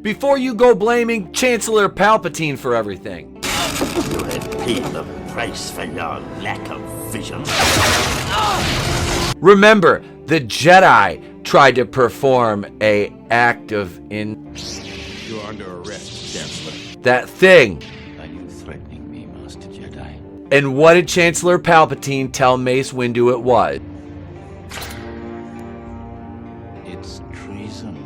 before you go blaming Chancellor Palpatine for everything. You have paid the price for your lack of vision. Remember, the Jedi tried to perform a act of You're under arrest, Chancellor. that thing. Are you threatening me, Master Jedi? And what did Chancellor Palpatine tell Mace Windu it was? It's treason,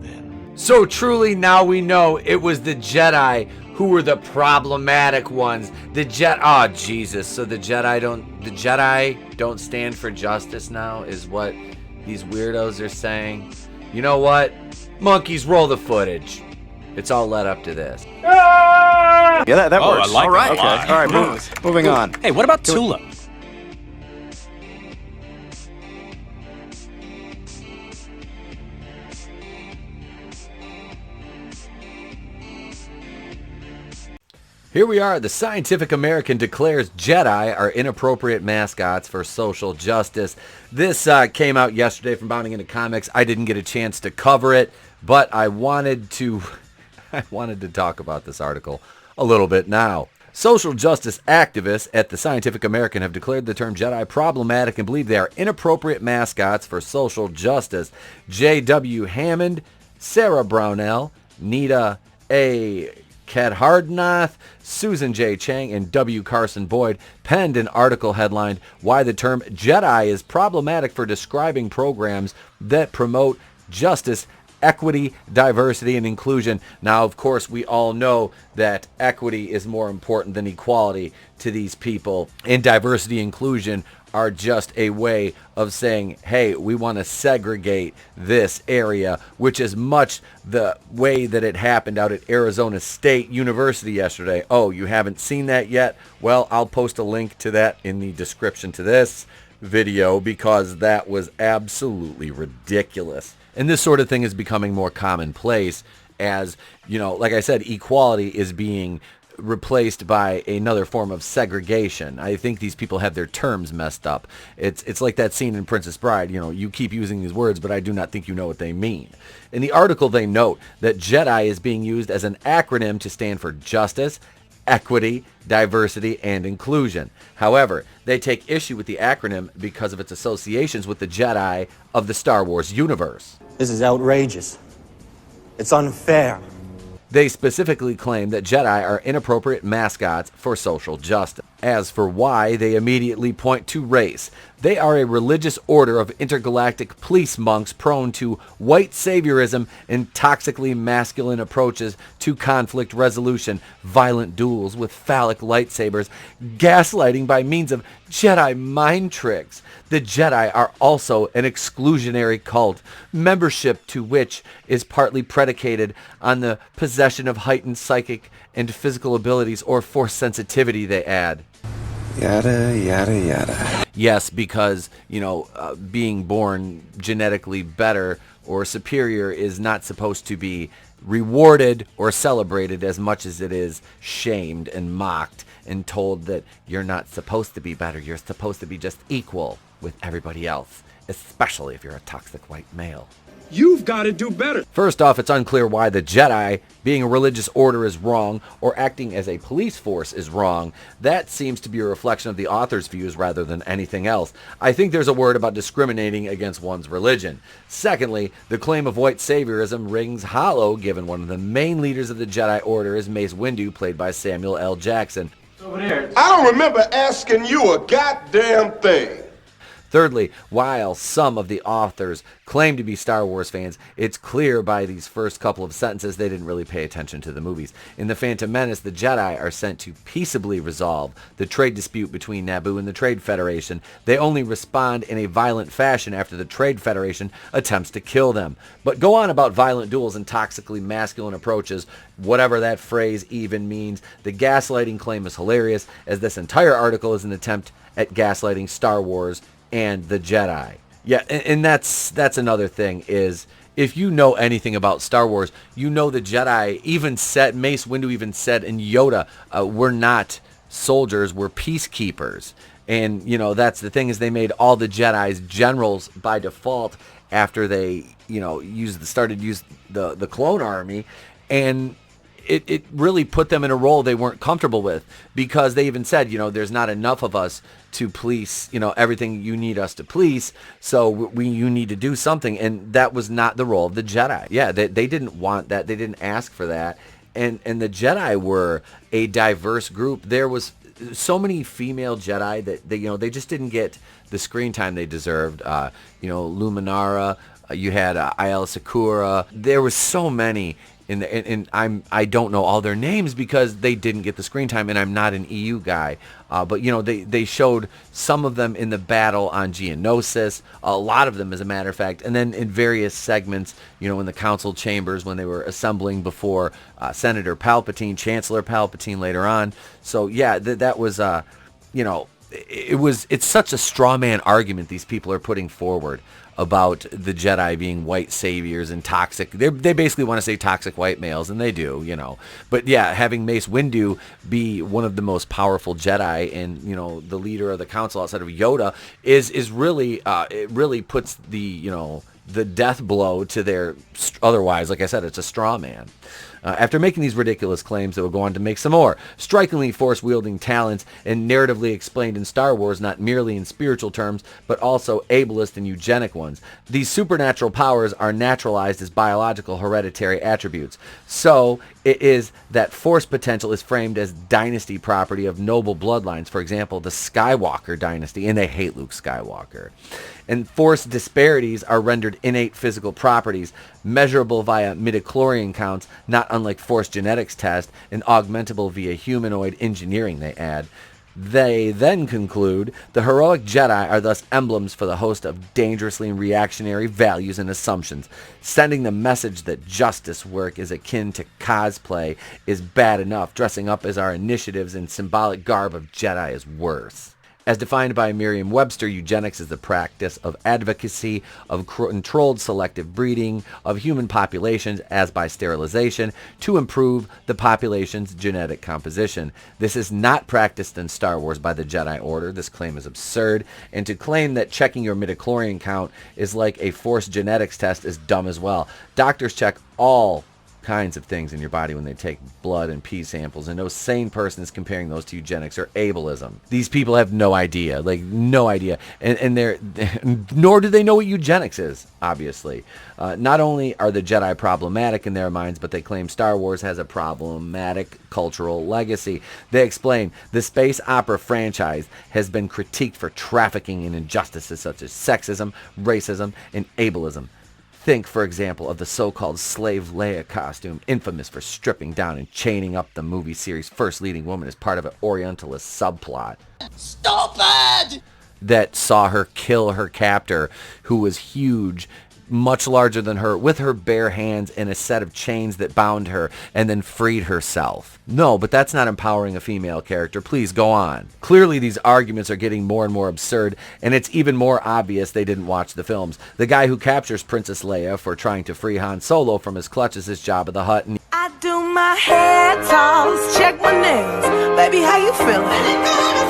then. So truly now we know it was the Jedi who were the problematic ones. The Jesus. So the Jedi don't stand for justice now is what these weirdos are saying. You know what? Monkeys, roll the footage. It's all led up to this. Yeah, that works. I like all right, it. okay. All right, moving on. Hey, what about Tula? Here we are. The Scientific American declares Jedi are inappropriate mascots for social justice. This came out yesterday from Bounding Into Comics. I didn't get a chance to cover it, but I wanted to talk about this article a little bit now. Social justice activists at the Scientific American have declared the term Jedi problematic and believe they are inappropriate mascots for social justice. J.W. Hammond, Sarah Brownell, Nita A. Kadhardnath, Susan J. Chang, and W. Carson Boyd penned an article headlined, "Why the Term Jedi is Problematic for Describing Programs That Promote Justice, Equity, Diversity, and Inclusion." Now, of course, we all know that equity is more important than equality to these people, and diversity and inclusion are just a way of saying, hey, we want to segregate this area, which is much the way that it happened out at Arizona State University yesterday. Oh, you haven't seen that yet? Well, I'll post a link to that in the description to this video because that was absolutely ridiculous. And this sort of thing is becoming more commonplace as, you know, like I said, equality is being replaced by another form of segregation. I think these people have their terms messed up. It's like that scene in Princess Bride. You know, you keep using these words, but I do not think you know what they mean. In the article, they note that Jedi is being used as an acronym to stand for justice, equity, diversity, and inclusion. However, they take issue with the acronym because of its associations with the Jedi of the Star Wars universe. This is outrageous. It's unfair. They specifically claim that Jedi are inappropriate mascots for social justice. As for why, they immediately point to race. They are a religious order of intergalactic police monks prone to white saviorism and toxically masculine approaches to conflict resolution, violent duels with phallic lightsabers, gaslighting by means of Jedi mind tricks. The Jedi are also an exclusionary cult, membership to which is partly predicated on the possession of heightened psychic and physical abilities or force sensitivity, they add. Yada, yada, yada. Yes, because, being born genetically better or superior is not supposed to be rewarded or celebrated as much as it is shamed and mocked and told that you're not supposed to be better. You're supposed to be just equal with everybody else, especially if you're a toxic white male. You've got to do better. First off, it's unclear why the Jedi, being a religious order, is wrong, or acting as a police force is wrong. That seems to be a reflection of the author's views rather than anything else. I think there's a word about discriminating against one's religion. Secondly, the claim of white saviorism rings hollow, given one of the main leaders of the Jedi Order is Mace Windu, played by Samuel L. Jackson. I don't remember asking you a goddamn thing. Thirdly, while some of the authors claim to be Star Wars fans, it's clear by these first couple of sentences they didn't really pay attention to the movies. In The Phantom Menace, the Jedi are sent to peaceably resolve the trade dispute between Naboo and the Trade Federation. They only respond in a violent fashion after the Trade Federation attempts to kill them. But go on about violent duels and toxically masculine approaches, whatever that phrase even means. The gaslighting claim is hilarious, as this entire article is an attempt at gaslighting Star Wars and the Jedi. Yeah, and that's another thing is, if you know anything about Star Wars, you know the Jedi even said, Mace Windu even said, and Yoda, we're not soldiers, we're peacekeepers. And, that's the thing, is they made all the Jedi's generals by default after they, started to use the clone army. And it really put them in a role they weren't comfortable with, because they even said, there's not enough of us to police, everything you need us to police, so you need to do something. And that was not the role of the Jedi. Yeah, they didn't want that. They didn't ask for that. And the Jedi were a diverse group. There was so many female Jedi that they just didn't get the screen time they deserved. Luminara, you had Ayla Secura. There was so many. And I don't know all their names because they didn't get the screen time, and I'm not an EU guy. But they showed some of them in the battle on Geonosis, a lot of them as a matter of fact, and then in various segments, in the council chambers when they were assembling before Senator Palpatine, Chancellor Palpatine later on. So yeah, that was it's such a straw man argument these people are putting forward about the Jedi being white saviors and toxic. They basically want to say toxic white males, and they do, But yeah, having Mace Windu be one of the most powerful Jedi and, the leader of the council outside of Yoda is really, it really puts the death blow to their, otherwise, like I said, it's a straw man. After making these ridiculous claims, they would go on to make some more strikingly force-wielding talents and narratively explained in Star Wars, not merely in spiritual terms, but also ableist and eugenic ones. These supernatural powers are naturalized as biological hereditary attributes. So it is that force potential is framed as dynasty property of noble bloodlines. For example, the Skywalker dynasty, and they hate Luke Skywalker. And force disparities are rendered innate physical properties, measurable via midichlorian counts, not unlike force genetics test, and augmentable via humanoid engineering, they add. They then conclude, the heroic Jedi are thus emblems for the host of dangerously reactionary values and assumptions, sending the message that justice work is akin to cosplay is bad enough. Dressing up as our initiatives in symbolic garb of Jedi is worse. As defined by Merriam-Webster, eugenics is the practice of advocacy of controlled selective breeding of human populations as by sterilization to improve the population's genetic composition. This is not practiced in Star Wars by the Jedi Order. This claim is absurd, and to claim that checking your midichlorian count is like a forced genetics test is dumb as well. Doctors check all kinds of things in your body when they take blood and pee samples, and no sane person is comparing those to eugenics or ableism. These people have no idea, no idea, and they're nor do they know what eugenics is, obviously. Not only are the Jedi problematic in their minds, but they claim Star Wars has a problematic cultural legacy. They explain the space opera franchise has been critiqued for trafficking in injustices such as sexism, racism, and ableism. Think, for example, of the so-called slave Leia costume, infamous for stripping down and chaining up the movie series' first leading woman as part of an Orientalist subplot. Stupid! That saw her kill her captor, who was huge, much larger than her, with her bare hands and a set of chains that bound her, and then freed herself. No, but that's not empowering a female character. Please go on. Clearly these arguments are getting more and more absurd, and it's even more obvious they didn't watch the films. The guy who captures Princess Leia for trying to free Han Solo from his clutches is Jabba the Hutt, and I do my hair toss, check my nails. Baby, how you feeling?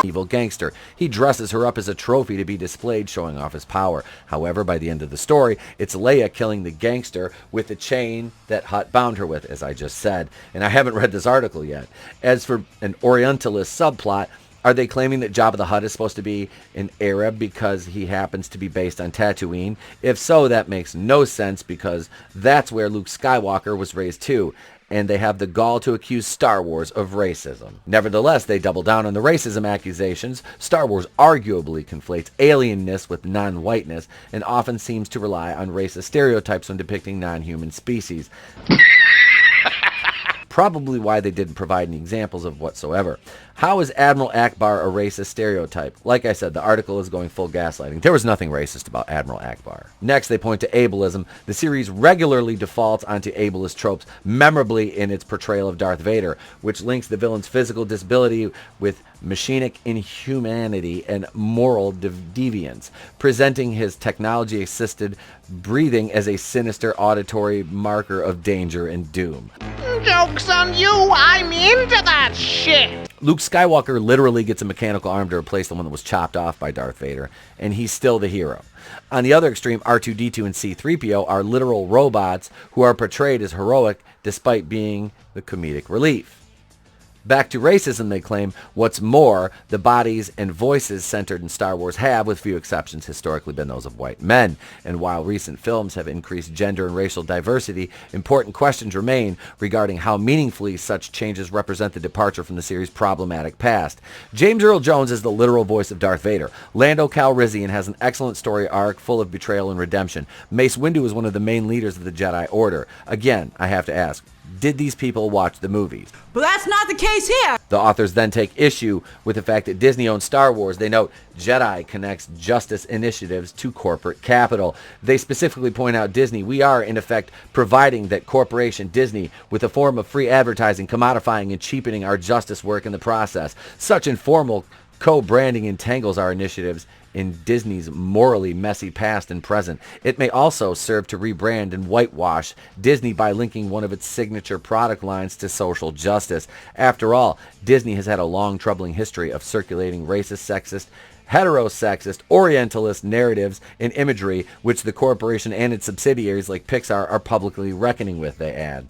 evil gangster. He dresses her up as a trophy to be displayed, showing off his power. However, by the end of the story, it's Leia killing the gangster with the chain that Hutt bound her with, as I just said. And I haven't read this article yet. As for an Orientalist subplot, are they claiming that Jabba the Hutt is supposed to be an Arab because he happens to be based on Tatooine? If so, that makes no sense because that's where Luke Skywalker was raised too. And they have the gall to accuse Star Wars of racism. Nevertheless, they double down on the racism accusations. Star Wars arguably conflates alienness with non-whiteness and often seems to rely on racist stereotypes when depicting non-human species. Probably why they didn't provide any examples of whatsoever. How is Admiral Akbar a racist stereotype? Like I said, the article is going full gaslighting. There was nothing racist about Admiral Akbar. Next, they point to ableism. The series regularly defaults onto ableist tropes, memorably in its portrayal of Darth Vader, which links the villain's physical disability with machinic inhumanity and moral deviance, presenting his technology-assisted breathing as a sinister auditory marker of danger and doom. Joke's on you, I'm into that shit! Luke Skywalker literally gets a mechanical arm to replace the one that was chopped off by Darth Vader, and he's still the hero. On the other extreme, R2-D2 and C-3PO are literal robots who are portrayed as heroic despite being the comedic relief. Back to racism, they claim. What's more, the bodies and voices centered in Star Wars have, with few exceptions, historically been those of white men. And while recent films have increased gender and racial diversity, important questions remain regarding how meaningfully such changes represent the departure from the series' problematic past. James Earl Jones is the literal voice of Darth Vader. Lando Calrissian has an excellent story arc full of betrayal and redemption. Mace Windu is one of the main leaders of the Jedi Order. Again, I have to ask, did these people watch the movies? But that's not the case here. The authors then take issue with the fact that Disney owns Star Wars. They note Jedi connects justice initiatives to corporate capital. They specifically point out Disney. We are, in effect, providing that corporation Disney with a form of free advertising, commodifying and cheapening our justice work in the process. Such informal co-branding entangles our initiatives in Disney's morally messy past and present. It may also serve to rebrand and whitewash Disney by linking one of its signature product lines to social justice. After all, Disney has had a long, troubling history of circulating racist, sexist, heterosexist, orientalist narratives and imagery, which the corporation and its subsidiaries like Pixar are publicly reckoning with, they add.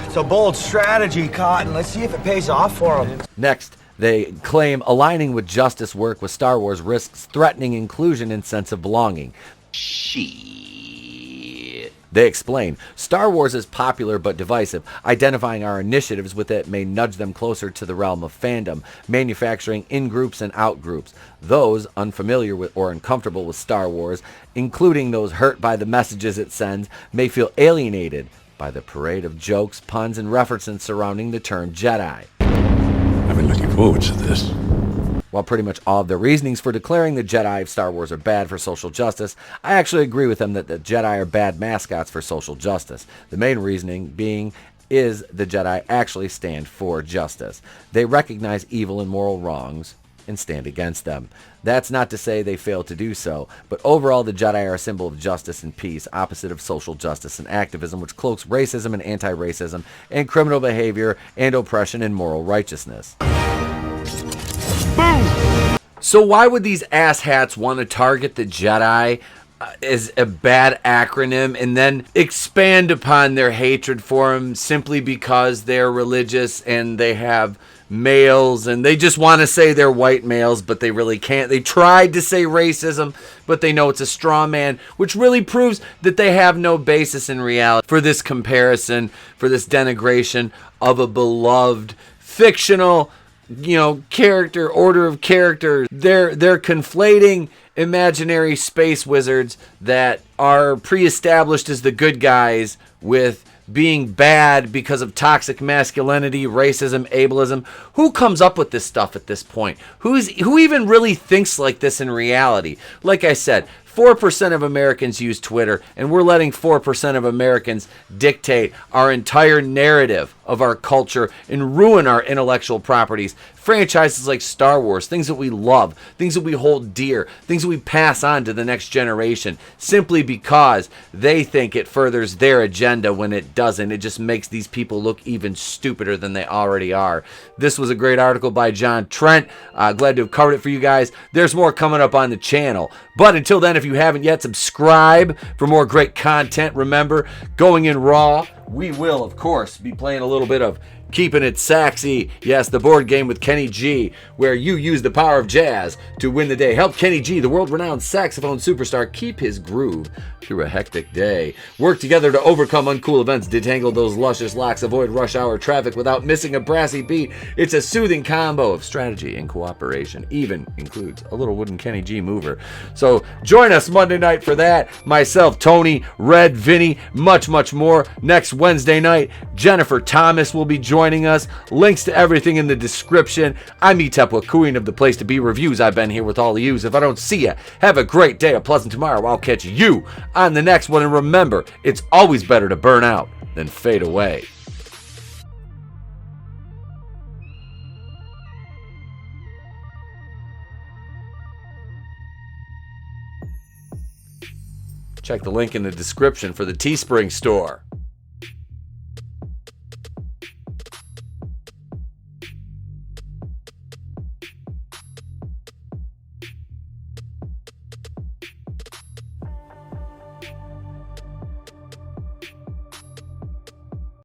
It's a bold strategy, Cotton. Let's see if it pays off for them. Next, they claim aligning with justice work with Star Wars risks threatening inclusion and sense of belonging. Shit. They explain, Star Wars is popular but divisive. Identifying our initiatives with it may nudge them closer to the realm of fandom, manufacturing in-groups and out-groups. Those unfamiliar with or uncomfortable with Star Wars, including those hurt by the messages it sends, may feel alienated by the parade of jokes, puns, and references surrounding the term Jedi. I've been looking forward to this. While pretty much all of their reasonings for declaring the Jedi of Star Wars are bad for social justice, I actually agree with them that the Jedi are bad mascots for social justice. The main reasoning being is the Jedi actually stand for justice. They recognize evil and moral wrongs and stand against them. That's not to say they fail to do so, but overall the Jedi are a symbol of justice and peace, opposite of social justice and activism, which cloaks racism and anti-racism and criminal behavior and oppression and moral righteousness. So why would these asshats want to target the Jedi as a bad acronym and then expand upon their hatred for them simply because they're religious and they have males and they just want to say they're white males, but they really can't? They tried to say racism, but they know it's a straw man, which really proves that they have no basis in reality for this comparison, for this denigration of a beloved fictional character, order of characters. They're conflating imaginary space wizards that are pre-established as the good guys with being bad because of toxic masculinity, racism, ableism. Who comes up with this stuff at this point? Who even really thinks like this in reality? Like I said, 4% of Americans use Twitter, and we're letting 4% of Americans dictate our entire narrative of our culture and ruin our intellectual properties. Franchises like Star Wars, things that we love, things that we hold dear, things that we pass on to the next generation, simply because they think it furthers their agenda when it doesn't. It just makes these people look even stupider than they already are. This was a great article by John Trent. Glad to have covered it for you guys. There's more coming up on the channel. But until then, if you haven't yet, subscribe for more great content. Remember, going in raw, we will, of course, be playing a little bit of Keeping It Sexy. Yes, the board game with Kenny G, where you use the power of jazz to win the day. Help Kenny G, the world-renowned saxophone superstar, keep his groove through a hectic day. Work together to overcome uncool events, detangle those luscious locks, avoid rush hour traffic without missing a brassy beat. It's a soothing combo of strategy and cooperation. Even includes a little wooden Kenny G mover. So join us Monday night for that. Myself, Tony, Red, Vinny, much, much more. Next Wednesday night, Jennifer Thomas will be joining us. Links to everything in the description. I'm Etep Queen of the Place to Be Reviews. I've been here with all of yous. If I don't see ya, have a great day, a pleasant tomorrow. I'll catch you on the next one. And remember, it's always better to burn out than fade away. Check the link in the description for the Teespring store.